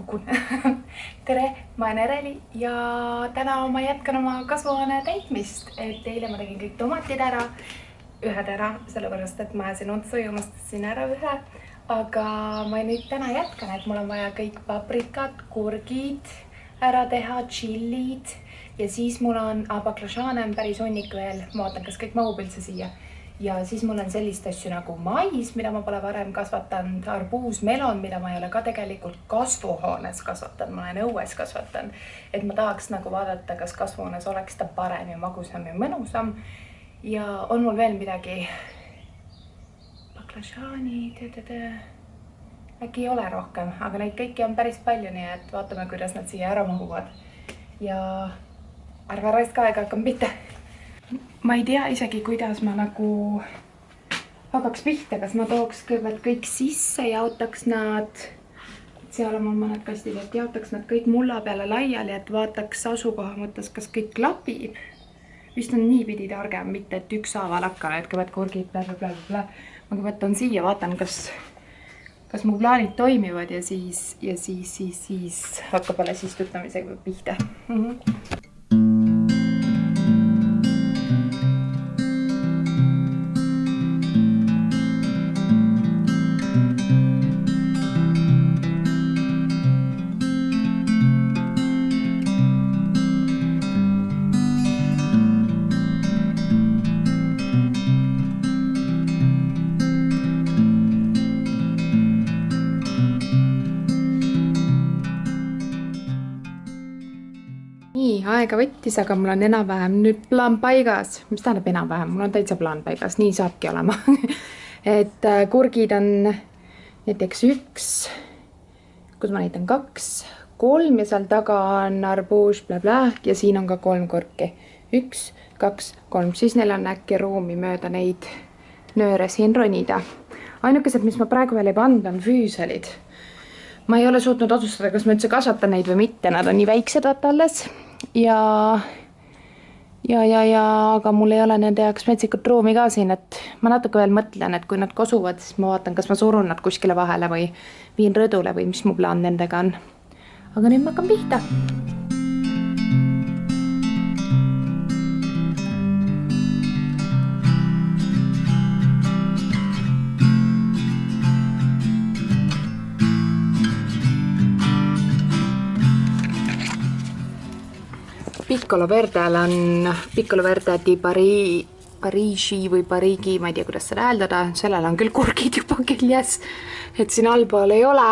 nukun. Tere, ma olen Ereli ja täna ma jätkan oma kasvuhoone täitmist. Et eile ma tegin kõik tomatid ära, ühed ära, sellepärast et ma ajasin otsa ja unustasin ära ühe. Aga ma nüüd täna jätkan, et mul on vaja kõik paprikad, kurgid ära teha, tšillid ja siis mul on baklažaane on päris hunnik veel. Ma vaatan, kas kõik mahub üldse siia. Ja siis mul on sellist asju nagu mais, mida ma pole varem kasvatanud, arbuus, melon, mida ma ei ole ka tegelikult kasvuhoones kasvatanud, ma olen õues kasvatanud. Et ma tahaks nagu vaadata, kas kasvuhoones oleks ta parem ja magusam ja mõnusam. Ja on mul veel midagi. Baklažaani, äkki ei ole rohkem, aga neid kõiki on päris palju, nii et vaatame, kuidas nad siia ära mahuvad. Ja ärge raiska aega, hakkam pihta. Ma ei tea isegi, kuidas ma nagu hakkaks pihta, kas ma tooks kõigepealt kõik sisse, jaotaks nad, seal on mul mõned kastid, et jaotaks nad kõik mulla peale laiali, et vaataks asukoha mõttes, kas kõik klapib. Vist on niipidi targem, mitte et ükshaaval hakkale, et kõigepealt kurgid, blablabla. Ma kõigepealt on siia, vaatan, kas mu plaanid toimivad ja siis hakkab alles istutamisega pihta. Nii, aega võttis, aga mul on enam-vähem nüüd plaan paigas. Mis tähendab enam-vähem? Mul on täitsa plaan paigas. Nii saabki olema. Et kurgid on näiteks 1, kus ma näitan 2, 3 ja seal taga on arbuus, bla. Ja siin on ka 3 kurki. 1, 2, 3. Siis neil on äkki ruumi mööda neid nööre siin ronida. Ainukesed, mis ma praegu veel ei pannud, on füüsalid. Ma ei ole suutnud otsustada, kas ma üldse kasvatan neid või mitte. Nad on nii väiksed alles. Ja aga mul ei ole nende jaoks metsikut ruumi ka siin, et ma natuke veel mõtlen, et kui nad kosuvad, siis ma vaatan, kas ma surun nad kuskile vahele või viin rõdule või mis mu plaan nendega on. Aga nüüd ma hakkan pihta. Piccolo Verdel on Piccolo Verde di Parigi või Parigi, ma ei tea, kuidas seda hääldada. Sellel on küll kurgid juba küljes, et siin allpool ei ole,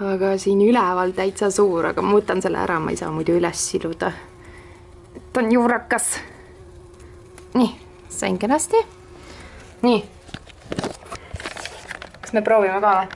aga siin üleval täitsa suur, aga ma võtan selle ära, ma ei saa muidu üles siluda. Ta on juurakas. Nii, sain kenasti. Nii. Kas me proovime ka või?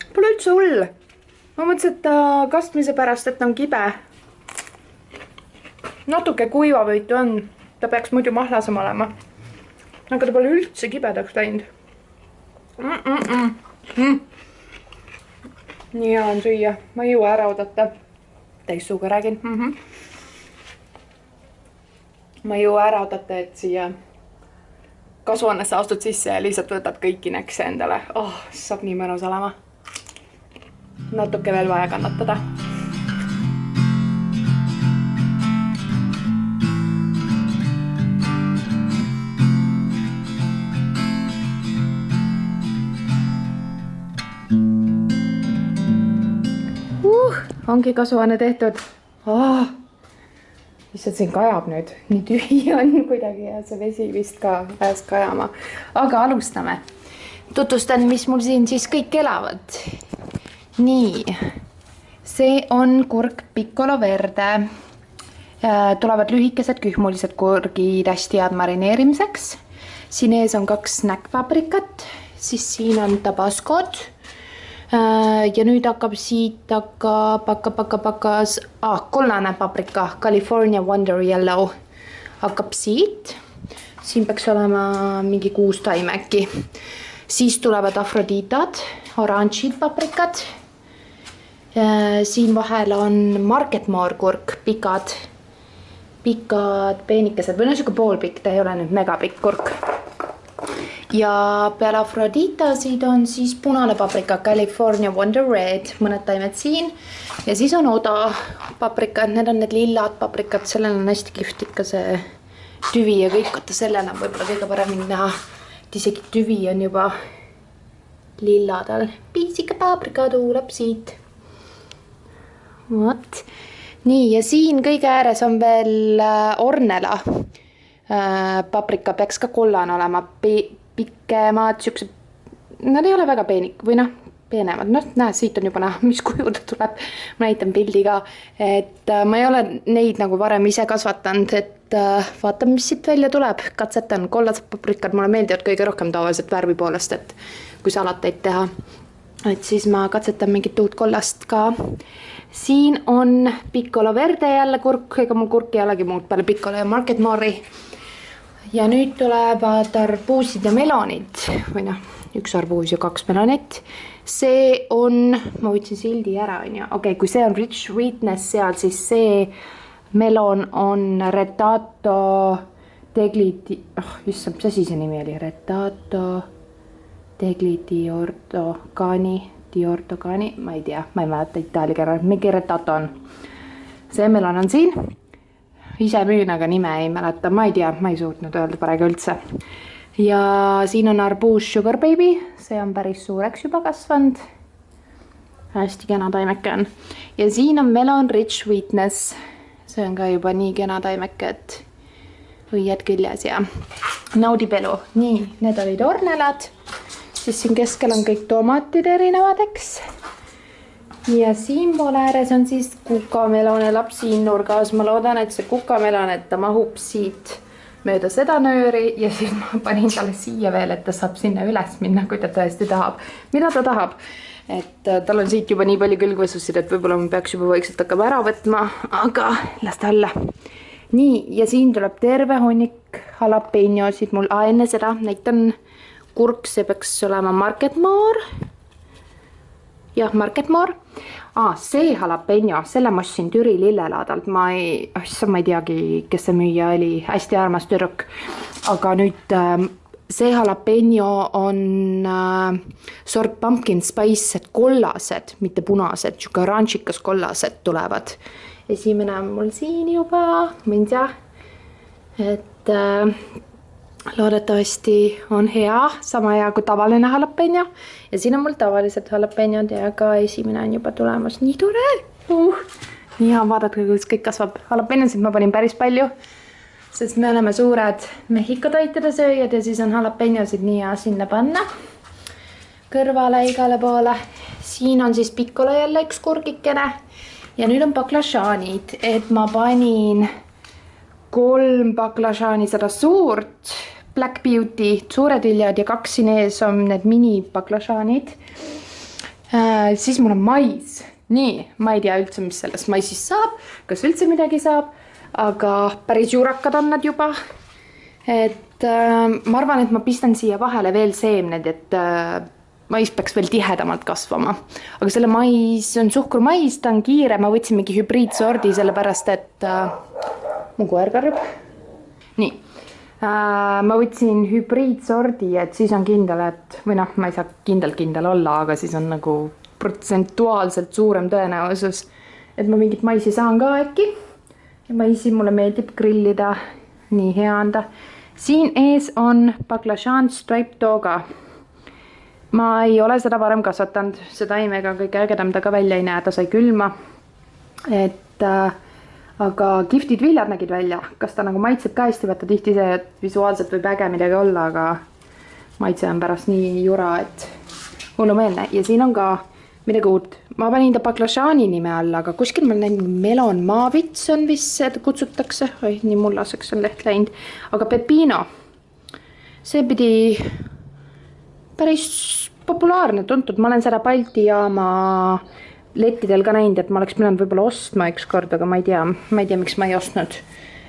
Pole üldse hull. Ma mõtlesin, et kastmise pärast, et on kibe. Natuke kuivavõitu on. Ta peaks muidu mahlasem olema. Aga ta pole üldse kibedaks läinud. Nii hea on süüa. Ma ei jõua ära oodata. Täissuuga räägin. Ma ei jõua ära oodata, et siia kasvuhoonesse astud sisse ja lihtsalt võtad kõiki näkse endale. Saab nii mõnus olema. Natuke veel vaja kannatada. Ongi kasvuhoone tehtud. Lihtsalt siin kajab nüüd. Nii tühi on kuidagi ja see vesi vist ka ajas kajama. Aga alustame. Tutvustan, mis mul siin siis kõik elavad. Nii, see on kurk Piccolo Verde. Tulevad lühikesed kühmulised kurgid hästi head marineerimiseks. Siin ees on 2 snackpaprikat, siis siin on tabaskod. Ja nüüd hakkab siit kollane paprika, California Wonder Yellow. Hakkab siit. Siin peaks olema mingi 6 taimäki. Siis tulevad afroditad, oranžid paprikad. Siin vahel on Marketmore kurk, pikad peenikesed või no siuke poolpikk, ta ei ole nüüd megapikk kurk. ja peale Afroditasid on siis punane paprika, California Wonder Red, mõned taimed siin ja siis on oda paprikad, need on need lillad paprikad, sellel on hästi kihvt ikka see tüvi ja kõik, oota sellel on võib-olla kõige paremini näha, et isegi tüvi on juba lilladel, piisika paprika tuleb siit. Vot. Nii ja siin kõige ääres on veel ornela. Paprika peaks ka kollane olema, pikemad, siuksed, nad ei ole väga peenik või peenemad, näe, siit on juba näha, mis kuju ta tuleb, ma näitan pildi ka, et ma ei ole neid nagu varem ise kasvatanud, et vaatan, mis siit välja tuleb, katsetan kollased paprikad, mulle meeldivad kõige rohkem tavaliselt värvi poolest, et kui salateid teha, et siis ma katsetan mingit uut kollast ka. Siin on Piccolo Verde jälle kurk, ega mul kurk ei olegi muud peale Piccolo ja Market Mori. Ja nüüd tulevad arbuusid ja melonid, või üks arbuus ja 2 melonit. See on, ma võtsin sildi ära, okei, kui see on Rich Sweetness seal, siis see melon on Retato Tegliti, issand, mis asi see nimi oli? Retato Tegliti Diortogani, ma ei tea, ma ei mäleta itaalia keeles, mingi Retato on. See melon on siin. Ise müün, aga nime ei mäleta, ma ei tea, ma ei suutnud öelda parega üldse. Ja siin on arbuus Sugar Baby, see on päris suureks juba kasvanud. Hästi kena taimeke on. Ja siin on melon Rich Sweetness, see on ka juba nii kena taimeke, et õied küljes ja naudipelu. Nii, need olid ornelad. Siis siin keskel on kõik tomatid erinevad, eks. Ja siin pool ääres on siis kukamelon elab siin nurgas. Ma loodan, et see kukamelon, et ta mahub siit mööda seda nööri ja siis ma panin talle siia veel, et ta saab sinna üles minna, kui ta tõesti tahab. Mida ta tahab? Et tal on siit juba nii palju külgvõsusid, et võib-olla ma peaks juba vaikselt hakkama ära võtma, aga las ta olla. Nii, ja siin tuleb terve hunnik jalapeñosid mul. Enne seda näitan kurk, see peaks olema Market More. Jah, Market More. See jalapeño, selle ma ostsin Türi lillelaadalt. Ma ei teagi, kes see müüja oli. Hästi armas tüdruk. Aga nüüd see jalapeño on sort pumpkin spice, et kollased, mitte punased, siuke oranžikas kollased tulevad. Esimene on mul siin juba, mõnda, et loodetavasti on hea, sama hea kui tavaline jalapeño. Ja siin on mul tavalised jalapeñod ja ka esimene on juba tulemas. Nii tore! Nii hea vaadata, kuidas kõik kasvab. Jalapeñosid ma panin päris palju, sest me oleme suured Mehhiko toitude sööjad ja siis on jalapeñosid nii hea sinna panna. Kõrvale igale poole. Siin on siis Piccolo jälle üks kurgikene. Ja nüüd on baklažaanid, et ma panin 3 baklažaani, seda suurt Black Beauty, suured viljad ja 2 siin ees on need mini baklažaanid. Siis mul on mais. Nii, ma ei tea üldse, mis sellest maisist saab, kas üldse midagi saab, aga päris juurakad on nad juba. Et ma arvan, et ma pistan siia vahele veel seemned, et mais peaks veel tihedamalt kasvama. Aga selle mais on suhkrumais, ta on kiire, ma võtsin mingi hübriidsordi, sellepärast, et mu koer karjub. Nii, ma võtsin hübriidsordi, et siis on kindel, et või ma ei saa kindel olla, aga siis on nagu protsentuaalselt suurem tõenäosus, et ma mingit maisi saan ka äkki. Ja maisi mulle meeldib grillida, nii hea anda. Siin ees on baklažaan Striped Doga. Ma ei ole seda varem kasvatanud, see taimega kõige ägedam ta ka välja ei näe, ta sai külma. Et, aga kihvtid viljad nägid välja. Kas ta nagu maitseb ka hästi, vaata tihti see, et visuaalselt võib äge midagi olla, aga maitse on pärast nii jura, et hullumeelne. Ja siin on ka midagi uut. Ma panin ta baklažaani nime alla, aga kuskil ma näin melon maavits on vist seda kutsutakse. Oi, nii mullaseks on leht läinud. Aga pepino, see pidi päris populaarne, tuntud. Ma olen seda Balti jaama lettidel ka näinud, et ma oleks pidanud võib-olla ostma üks kord, aga ma ei tea, miks ma ei ostnud.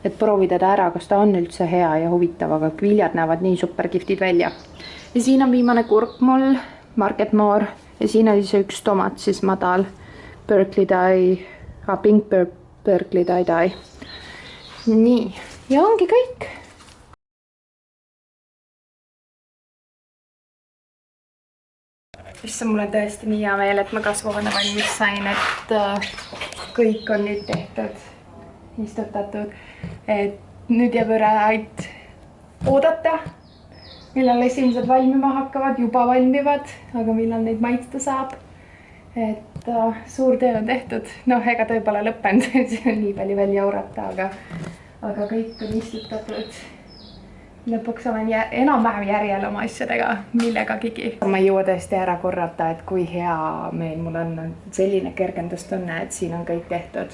Et proovida ta ära, kas ta on üldse hea ja huvitav, aga viljad näevad nii superkihvtid välja. Ja siin on viimane kurk mul, Market More. Ja siin oli see üks tomat, siis madal Berkeley Dye, Pink Berkeley Dye. Nii, ja ongi kõik. issand, mul on tõesti nii hea meel, et ma kasvuhoone valmis sain, et kõik on nüüd tehtud, istutatud. Et nüüd jääb üle ainult oodata, millal esimesed valmima hakkavad, juba valmivad, aga millal neid maitsta saab. Et suur töö on tehtud. Noh, ega töö pole lõppenud, siin on nii palju veel jaurata, aga kõik on istutatud. Lõpuks olen enam-vähem järjel oma asjadega millegagigi. Ma ei jõua tõesti ära korrata, et kui hea meel mul on selline kergendustunne, et siin on kõik tehtud.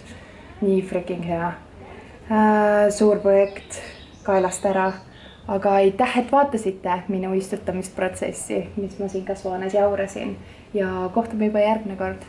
Nii freaking hea. Suur projekt kaelast ära. Aga aitäh, et vaatasite minu istutamisprotsessi, mis ma siin kasvuhoones jaurasin. Ja kohtume juba järgmine kord.